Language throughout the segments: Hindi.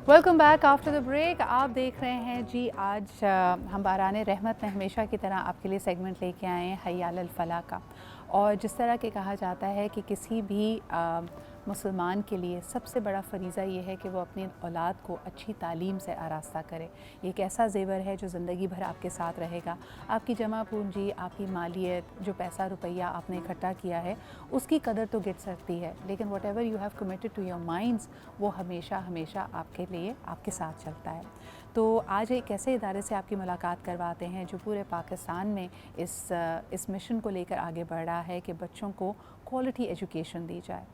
Welcome back after the break. आप देख रहे हैं जी, आज हम बाराने रहमत में हमेशा की तरह आपके लिए सेगमेंट लेके आए हैं हय्या अलल फलाह का। और जिस तरह के कहा जाता है कि किसी भी मुसलमान के लिए सबसे बड़ा फ़रीज़ा ये है कि वो अपनी औलाद को अच्छी तालीम से आरास्ता करे। ये एक ऐसा ज़ेवर है जो ज़िंदगी भर आपके साथ रहेगा। आपकी जमा पूंजी, आपकी मालियत, जो पैसा रुपया आपने इकट्ठा किया है, उसकी कदर तो गिर सकती है, लेकिन whatever you have committed to your minds, वो हमेशा हमेशा आपके लिए आपके साथ चलता है। तो आज एक ऐसे इदारे से आपकी मुलाकात करवाते हैं जो पूरे पाकिस्तान में इस मिशन को लेकर आगे बढ़ रहा है कि बच्चों को क्वालिटी एजुकेशन दी जाए।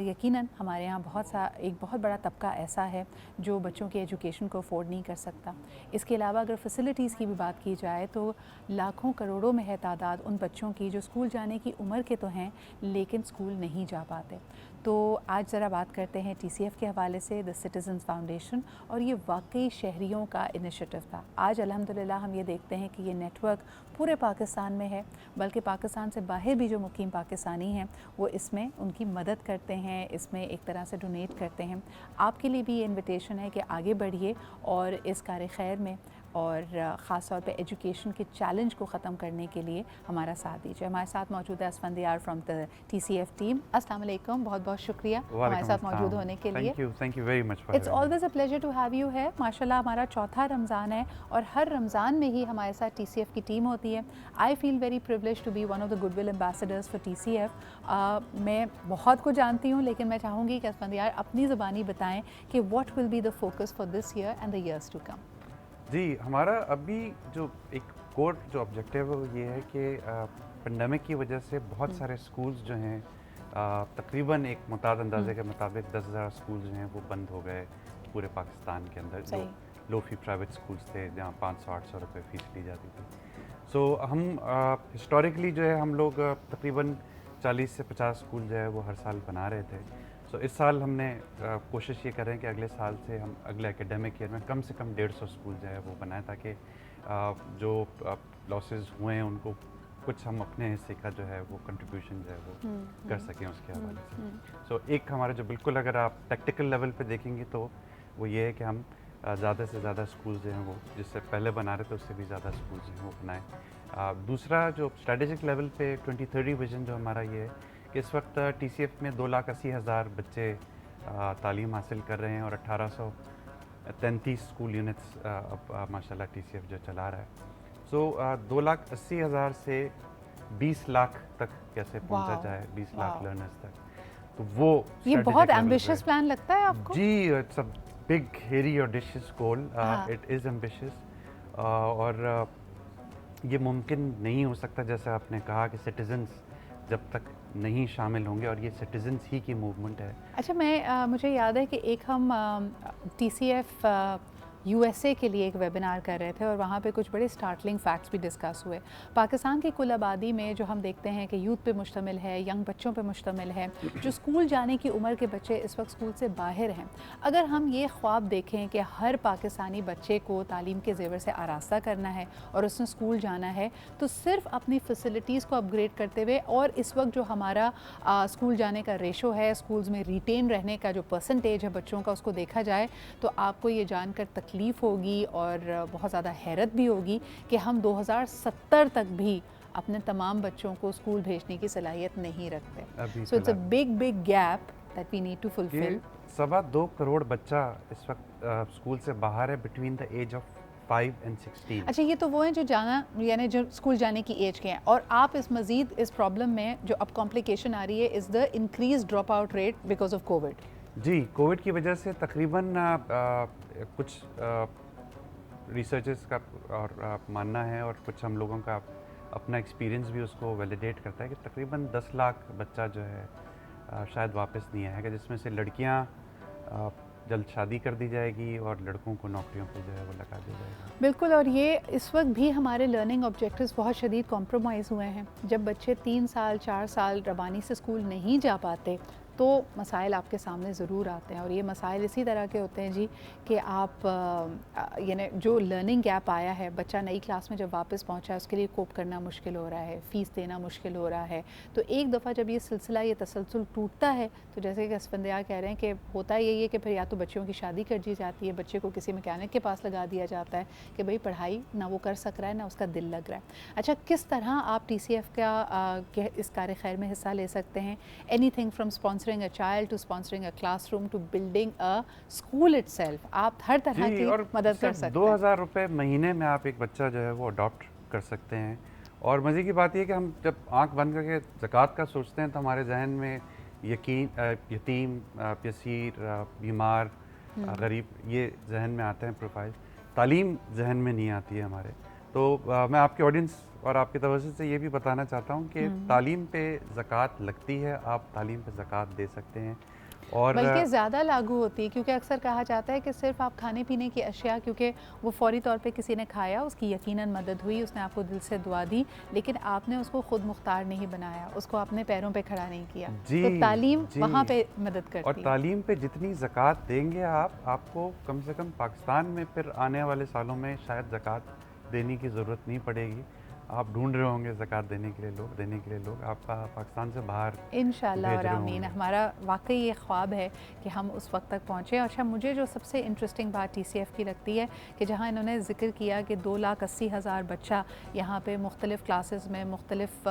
यकीनन हमारे यहाँ एक बहुत बड़ा तबका ऐसा है जो बच्चों की एजुकेशन को अफोर्ड नहीं कर सकता। इसके अलावा अगर फैसिलिटीज़ की भी बात की जाए तो लाखों करोड़ों में है तादाद उन बच्चों की जो स्कूल जाने की उम्र के तो हैं लेकिन स्कूल नहीं जा पाते। तो आज ज़रा बात करते हैं TCF के हवाले से, द सिटीज़न्स फाउंडेशन, और ये वाकई शहरियों का इनिशिएटिव था। आज अल्हम्दुलिल्लाह हम ये देखते हैं कि ये नेटवर्क पूरे पाकिस्तान में है, बल्कि पाकिस्तान से बाहर भी जो मुकीम पाकिस्तानी हैं वो इसमें उनकी मदद करते हैं, इसमें एक तरह से डोनेट करते हैं। आपके लिए भी ये इन्विटेशन है कि आगे बढ़िए और इस कार खैर में और ख़ास तौर पे एजुकेशन के चैलेंज को ख़त्म करने के लिए हमारा साथ दीजिए। हमारे साथ मौजूद है Asfandyar from the TCF team. अस्सलाम वालेकुम, बहुत बहुत शुक्रिया हमारे साथ मौजूद होने के लिए। Thank you very much for it's always a pleasure to have you है। माशाल्लाह हमारा चौथा रमज़ान है और हर रमज़ान में ही हमारे साथ TCF की टीम होती है। I feel very privilege to be one of the goodwill ambassadors for TCF। मैं बहुत कुछ जानती हूँ लेकिन मैं चाहूँगी कि असफंदियार अपनी ज़बानी बताएँ कि what will be the focus for this year and the years to come. जी, हमारा अभी जो एक कोर जो ऑब्जेक्टिव है वो ये है कि पेंडेमिक की वजह से बहुत सारे स्कूल्स जो हैं तकरीबन एक मुताद अंदाजे के मुताबिक 10,000 स्कूल जो हैं वो बंद हो गए पूरे पाकिस्तान के अंदर, जो लो फी प्राइवेट स्कूल्स थे जहाँ 500-800 रुपये फ़ीस ली जाती थी। सो हम हिस्टोरिकली जो है हम लोग तकरीबन 40 से 50 स्कूल जो है वो हर साल बना रहे थे। तो इस साल हमने कोशिश ये करें कि अगले साल से हम अगले एकेडमिक ईयर में कम से कम 150 स्कूल जो है वो बनाएं, ताकि जो लॉसेस हुए हैं उनको कुछ हम अपने हिस्से का जो है वो कंट्रीब्यूशन जो है वो कर सकें उसके हवाले से। सो एक हमारा जो बिल्कुल अगर आप प्रैक्टिकल लेवल पे देखेंगे तो वो ये है कि हम ज़्यादा से ज़्यादा स्कूल जो हैं वो जिससे पहले बना रहे थे उससे भी ज़्यादा स्कूल जो हैं वो बनाएँ। दूसरा जो स्ट्रेटेजिक लेवल पे 2030 विजन जो हमारा ये है कि इस वक्त TCF में 2,80,000 बच्चे तालीम हासिल कर रहे हैं और 1833 स्कूल यूनिट्स अब माशाल्लाह TCF जो चला रहा है। सो 2,80,000 से 20 लाख तक कैसे पहुंचा जाए, 20 लाख लर्नर्स तक, तो वो ये बहुत एम्बिशियस प्लान लगता है आपको? जी, इट्स अ बिग हेरी audacious goal, it is ambitious और ये मुमकिन नहीं हो सकता जैसे आपने कहा कि सिटीजन्स जब तक नहीं शामिल होंगे, और ये सिटीजन्स ही की मूवमेंट है। अच्छा, मुझे याद है कि एक हम TCF USA के लिए एक वेबिनार कर रहे थे और वहाँ पे कुछ बड़े स्टार्टलिंग फैक्ट्स भी डिस्कस हुए। पाकिस्तान की कुल आबादी में जो हम देखते हैं कि यूथ पे मुश्तमिल है, यंग बच्चों पे मुश्तमिल है, जो स्कूल जाने की उम्र के बच्चे इस वक्त स्कूल से बाहर हैं। अगर हम ये ख्वाब देखें कि हर पाकिस्तानी बच्चे को तालीम के ज़ेवर से आरास्ता करना है और उसने स्कूल जाना है, तो सिर्फ अपनी फैसिलिटीज़ को अपग्रेड करते हुए और इस वक्त जो हमारा स्कूल जाने का रेशो है, स्कूल्स में रिटेन रहने का जो परसेंटेज है बच्चों का, उसको देखा जाए तो आपको ये जानकर तकलीफ़ होगी और बहुत ज़्यादा हैरत भी होगी कि हम 2070 तक भी अपने तमाम बच्चों को स्कूल भेजने की सलाहियत नहीं रखते। So it's a big gap that we need to fulfil. 2.25 crore बच्चा इस वक्त स्कूल से बाहर है between the age of 5 and 16। अच्छा, ये तो वो हैं जो जाना यानी जो स्कूल जाने की एज के हैं, और आप इस मज़ीद इस प्रॉब्लम में जो अब कॉम्प्लिकेशन आ रही है is the increase drop out rate because of covid. जी, कोविड की वजह से तकरीबन कुछ रिसर्चर्स का और मानना है और कुछ हम लोगों का अपना एक्सपीरियंस भी उसको वैलिडेट करता है कि तकरीबन 10 लाख बच्चा जो है शायद वापस नहीं आएगा, जिसमें से लड़कियां जल्द शादी कर दी जाएगी और लड़कों को नौकरियों पर जो है वो लगा दिया जाएगा। बिल्कुल, और ये इस वक्त भी हमारे लर्निंग ऑब्जेक्टिव्स बहुत शदीद कॉम्प्रोमाइज़ हुए हैं। जब बच्चे 3 साल 4 साल रवानी से स्कूल नहीं जा पाते तो मसाइल आपके सामने ज़रूर आते हैं। और ये मसाइल इसी तरह के होते हैं जी कि आप यानी जो लर्निंग गैप आया है, बच्चा नई क्लास में जब वापस पहुंचा है उसके लिए कोप करना मुश्किल हो रहा है, फ़ीस देना मुश्किल हो रहा है। तो एक दफ़ा जब ये सिलसिला, ये तसलसल टूटता है, तो जैसे कि असफंदिया कह रहे हैं कि होता यही है कि फिर या तो बच्चों की शादी कर दी जाती है, बच्चे को किसी मैकेनिक के पास लगा दिया जाता है कि भाई पढ़ाई ना वो कर सक रहा है ना उसका दिल लग रहा है। अच्छा, किस तरह आप TCF का इस कार्य खैर में हिस्सा ले सकते हैं? Anything from sponsoring a child to sponsoring a classroom to building a school itself, आप हर तरह जी, की और मदद कर सिर्फ सकते हैं। 2000 रुपये महीने में आप एक बच्चा जो है वो अडॉप्ट कर सकते हैं। और मज़े की बात ये कि हम जब आंख बंद करके ज़कात का सोचते हैं तो हमारे जहन में यतीम, यसीर, बीमार, गरीब, ये जहन में आते हैं प्रोफाइल। तालीम जहन में नहीं आती है हमारे। तो मैं आपके ऑडियंस और आपकी तवज्जो से ये भी बताना चाहता हूँ कि तालीम पे ज़कात लगती है, आप तालीम पे ज़कात दे सकते हैं। और बल्कि ज़्यादा लागू होती है, क्योंकि अक्सर कहा जाता है कि सिर्फ आप खाने पीने की अशिया, क्योंकि वो फ़ौरी तौर पे किसी ने खाया, उसकी यकीनन मदद हुई, उसने आपको दिल से दुआ दी, लेकिन आपने उसको खुद मुख्तार नहीं बनाया, उसको अपने पैरों पे खड़ा नहीं किया। जी, तो तालीम जी। वहाँ पे मदद और करती है। तालीम पे जितनी ज़कात देंगे आप, आपको कम से कम पाकिस्तान में फिर आने वाले सालों में शायद ज़कात देने की ज़रूरत नहीं पड़ेगी। आप ढूँढ रहे होंगे ज़कात देने के लिए लोग आपका पाकिस्तान से बाहर इंशाल्लाह भेज और रहे आमीन। होंगे। हमारा वाकई ये ख्वाब है कि हम उस वक्त तक पहुँचें। और अच्छा, मुझे जो सबसे इंटरेस्टिंग बात TCF की लगती है कि जहाँ इन्होंने ज़िक्र किया कि 2,80,000 बच्चा यहाँ पे मुख्तलिफ़ क्लासेस में मुख्तलिफ़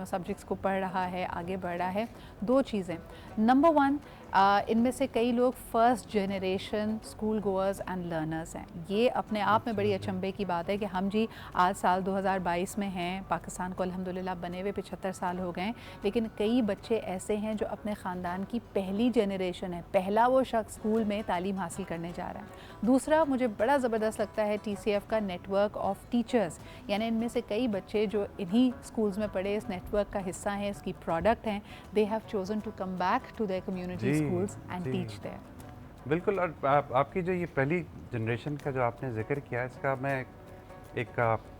सब्जेक्ट्स को पढ़ रहा है, आगे बढ़ रहा है। दो चीज़ें, नंबर वन, इनमें से कई लोग first generation school goers and learners हैं। ये अपने आप में बड़ी अचंभे की बात है कि हम जी आज साल 2022 में हैं, पाकिस्तान को अल्हम्दुलिल्लाह बने हुए 75 साल हो गए, लेकिन कई बच्चे ऐसे हैं जो अपने ख़ानदान की पहली जनरेशन है, पहला वो शख्स स्कूल में तालीम हासिल करने जा रहा है। दूसरा, मुझे बड़ा ज़बरदस्त लगता है TCF का नेटवर्क ऑफ टीचर्स, यानी इनमें से कई बच्चे जो इन्हीं स्कूल्स में पढ़े, इस नेटवर्क का हिस्सा हैं, इसकी प्रोडक्ट हैं, they have chosen to come back to their community जी, स्कूल्स एंड जी। Teach there. बिल्कुल। और आपकी जो ये पहली जनरेशन का जो आपने ज़िक्र किया, इसका मैं एक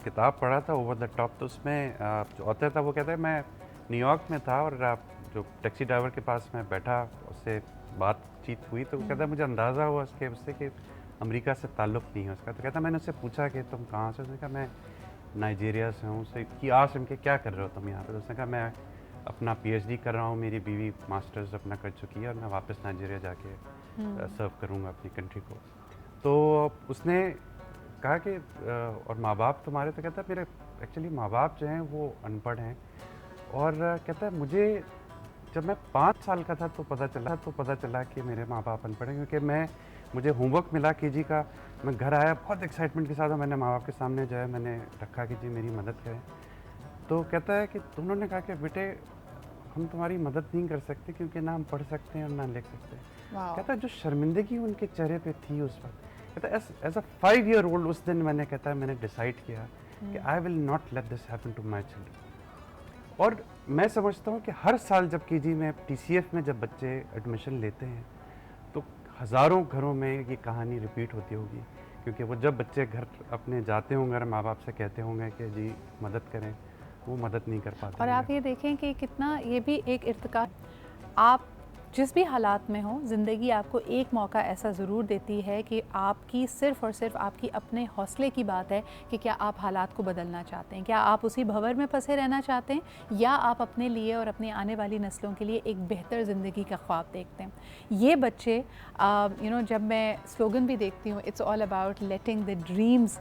किताब पढ़ा था, ओवर द टॉप। तो उसमें जो ऑथर था वो कहता है, मैं न्यूयॉर्क में था और जो टैक्सी ड्राइवर के पास मैं बैठा, उससे बातचीत हुई, तो वो कहता है मुझे अंदाज़ा हुआ उससे कि अमेरिका से ताल्लुक़ नहीं है उसका। तो कहता मैंने उससे पूछा कि तुम कहाँ से? उसने कहा मैं नाइजीरिया से हूँ। उससे कि आसम के क्या कर रहे हो तुम यहाँ पर? तो उसने कहा मैं अपना PhD कर रहा हूँ, मेरी बीवी मास्टर्स अपना कर चुकी है और मैं वापस नाइजीरिया जाके सर्व करूँगा अपनी कंट्री को। तो उसने कहा कि और माँ बाप तुम्हारे? तो कहता है मेरे एक्चुअली माँ बाप जो हैं वो अनपढ़ हैं। और कहता है मुझे जब मैं 5 साल का था तो पता चला कि मेरे माँ बाप अनपढ़ हैं, क्योंकि मुझे होमवर्क मिला KG का। मैं घर आया बहुत एक्साइटमेंट के साथ और मैंने माँ बाप के सामने जो है मैंने रखा कि जी मेरी मदद करें। तो कहता है कि उन्होंने कहा कि बेटे हम तुम्हारी मदद नहीं कर सकते क्योंकि ना हम पढ़ सकते हैं और ना लिख सकते हैं। कहता है जो शर्मिंदगी उनके चेहरे पे थी उस वक्त, कहता है एज अ 5 ईयर ओल्ड उस दिन मैंने डिसाइड किया कि I will not let this happen to my children. और मैं समझता हूँ कि हर साल जब KG में TCF में जब बच्चे एडमिशन लेते हैं तो हज़ारों घरों में ये कहानी रिपीट होती होगी, क्योंकि वो जब बच्चे घर अपने जाते होंगे और माँ बाप से कहते होंगे कि जी मदद करें, वो मदद नहीं कर पाते और आप होंगे। ये देखें कि कितना ये भी एक इर्तिका, आप जिस भी हालात में हो, ज़िंदगी आपको एक मौका ऐसा ज़रूर देती है कि आपकी सिर्फ़ और सिर्फ आपकी अपने हौसले की बात है कि क्या आप हालात को बदलना चाहते हैं, क्या आप उसी भंवर में फंसे रहना चाहते हैं, या आप अपने लिए और अपनी आने वाली नस्लों के लिए एक बेहतर ज़िंदगी का ख्वाब देखते हैं। ये बच्चे जब मैं स्लोगन भी देखती हूँ, it's all about letting the dreams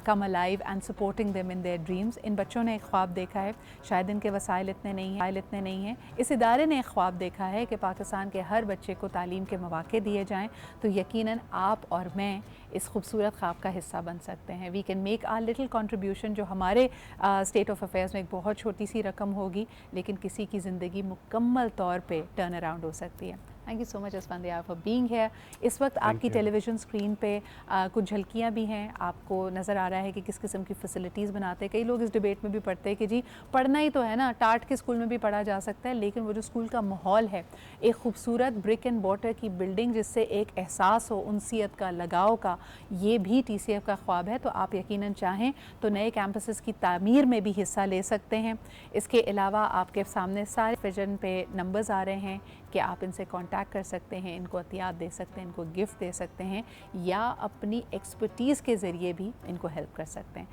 come alive and supporting them in their dreams. इन बच्चों ने एक ख्वाब देखा है, शायद इनके वसाइल इतने नहीं हैं, इस इदारे ने एक ख्वाब देखा है कि पाकिस्तान के हर बच्चे को तालीम के मौके दिए जाएं, तो यकीनन आप और मैं इस खूबसूरत ख्वाब का हिस्सा बन सकते हैं। We can make our little contribution, जो हमारे स्टेट ऑफ अफेयर्स में एक बहुत छोटी सी रकम होगी, लेकिन किसी की ज़िंदगी मुकम्मल तौर पे टर्न अराउंड हो सकती है। Thank you so much Asfandiyar for being here. इस वक्त आपकी you. टेलीविज़न स्क्रीन पे कुछ झलकियाँ भी हैं, आपको नज़र आ रहा है कि किस किस्म की फ़ैसिलिटीज़ बनाते हैं। कई लोग इस डिबेट में भी पढ़ते हैं कि जी पढ़ना ही तो है ना, टाट के स्कूल में भी पढ़ा जा सकता है, लेकिन वो जो स्कूल का माहौल है, एक खूबसूरत ब्रिक एंड वाटर की बिल्डिंग जिससे एक एहसास हो उनसियत का, लगाव का, ये भी TCF का ख्वाब है। तो आप यकीनन चाहें तो नए कैंपसेस की तामीर में भी हिस्सा ले सकते हैं। इसके अलावा आपके सामने सारे विजन पे नंबर्स आ रहे हैं कि आप इनसे कांटेक्ट कर सकते हैं, इनको अतियात दे सकते हैं, इनको गिफ्ट दे सकते हैं, या अपनी एक्सपर्टीज़ के ज़रिए भी इनको हेल्प कर सकते हैं।